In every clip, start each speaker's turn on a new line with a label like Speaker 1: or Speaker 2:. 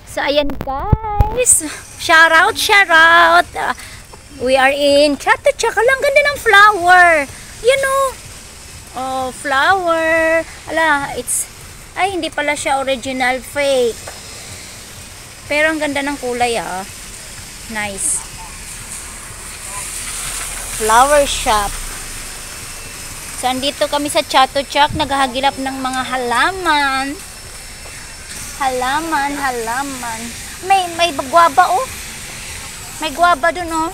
Speaker 1: So, ayan guys. Shout out, shout out. We are in Chatuchak. Ang ganda ng flower. You know. Oh, flower. Ala, ay, hindi pala siya original, fake. Pero ang ganda ng kulay, ah. Nice. Flower shop. So, andito kami sa Chatuchak. Naghahagilap ng mga halaman. Halaman. May guwaba, oh. May guwaba dun, oh.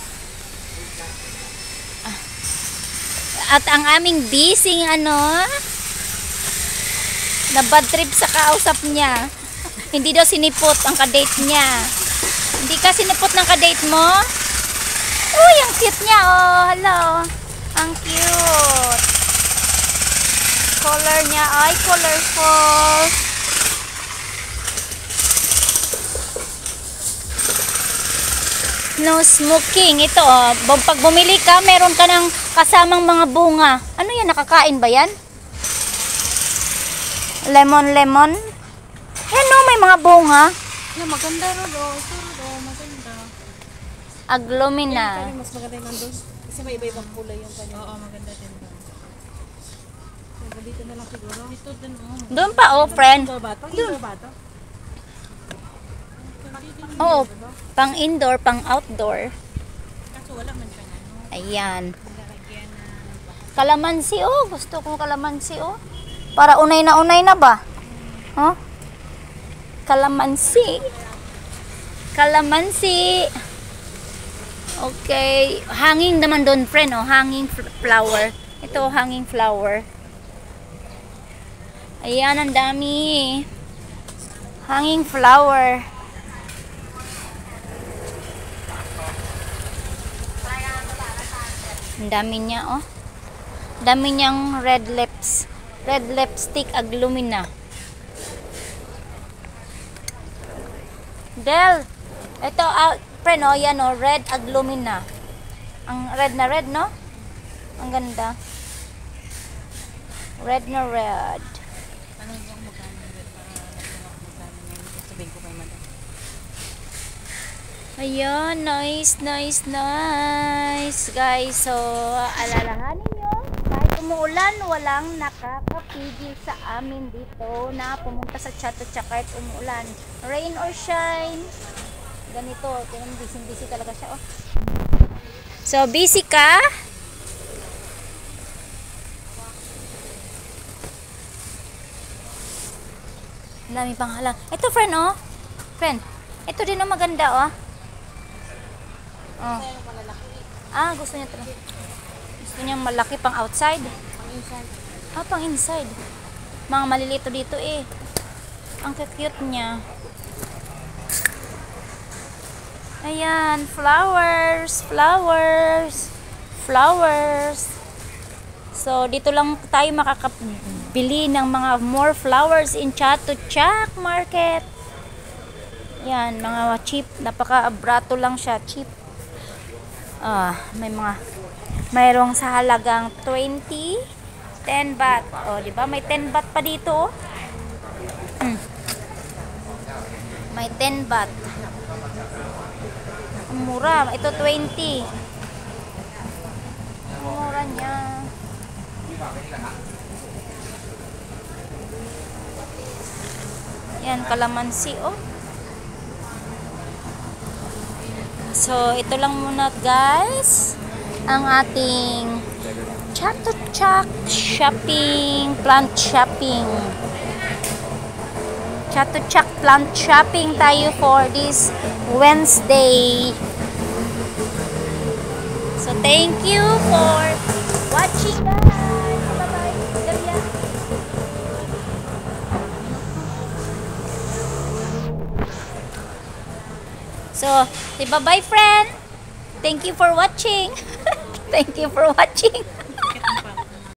Speaker 1: At ang aming busy, na bad trip sa kausap niya. Hindi daw sinipot ang kadate niya. Hindi ka sinipot ng kadate mo? Uy, ang cute niya, oh. Hello. Ang cute. Color niya ay colorful. No smoking. Ito, oh. Pag bumili ka, meron ka ng kasamang mga bunga. Ano yan? Nakakain ba yan? Lemon. Yan, no, may mga bunga.
Speaker 2: Yeah, maganda rin, oh. Ito rin, oh. Maganda.
Speaker 1: Aglumina.
Speaker 2: Yan, mas maganda yung nandun. Kasi may iba-ibang kulay yung kanya. Oo, maganda din. Dito na lang siguro. Dito din, oh.
Speaker 1: Doon pa, oh, friend.
Speaker 2: Indoor ba ito? Indoor ba ito?
Speaker 1: Oo, pang indoor, pang outdoor.
Speaker 2: Kaso wala man siya ano.
Speaker 1: Ayan. Kalamansi, oh. Gusto ko kalamansi, oh. Para unay na ba? Oh? Kalamansi. Okay. Hanging naman doon, friend, oh. Hanging flower. Ito, hanging flower. Ayan, ang dami. Hanging flower. Ang dami niya, oh. Dami niyang red lipstick aglumina. Del, ito, friend, oh, yan, oh, red aglumina. Ang red na red, no? Ang ganda. Red na red.
Speaker 2: Ano yung magkano red para sabihin ko kay madam.
Speaker 1: Ayan, nice, guys. So, alalahanin nyo, kahit umuulan, walang nakakapigil sa amin dito na pumunta sa Chatuchak kahit umuulan. Rain or shine. Ganito, busy talaga siya, oh. So, busy ka? Ang dami pang halang. Ito, friend, oh. Friend, ito din, oh, maganda, oh. Oh. Gusto niya talaga. Gusto niya malaki pang outside.
Speaker 2: Pang inside.
Speaker 1: Pang inside. Mga malilito dito, eh. Ang cute niya. Ayan, flowers. So, dito lang tayo makakabili ng mga more flowers in Chatuchak Market. Yan, mga cheap. Napaka-brato lang siya. Cheap. Mayroong sa halagang 20, 10 baht. Oh, di ba? May 10 baht pa dito, oh. May 10 baht. Ang mura. Ito 20. Ang mura niya. Yan, kalamansi, oh. So, ito lang muna, guys, ang ating Chatuchak plant shopping. Chatuchak plant shopping tayo for this Wednesday. So, thank you for watching, guys. Bye-bye. So, bye-bye, friend. Thank you for watching. Thank you for watching.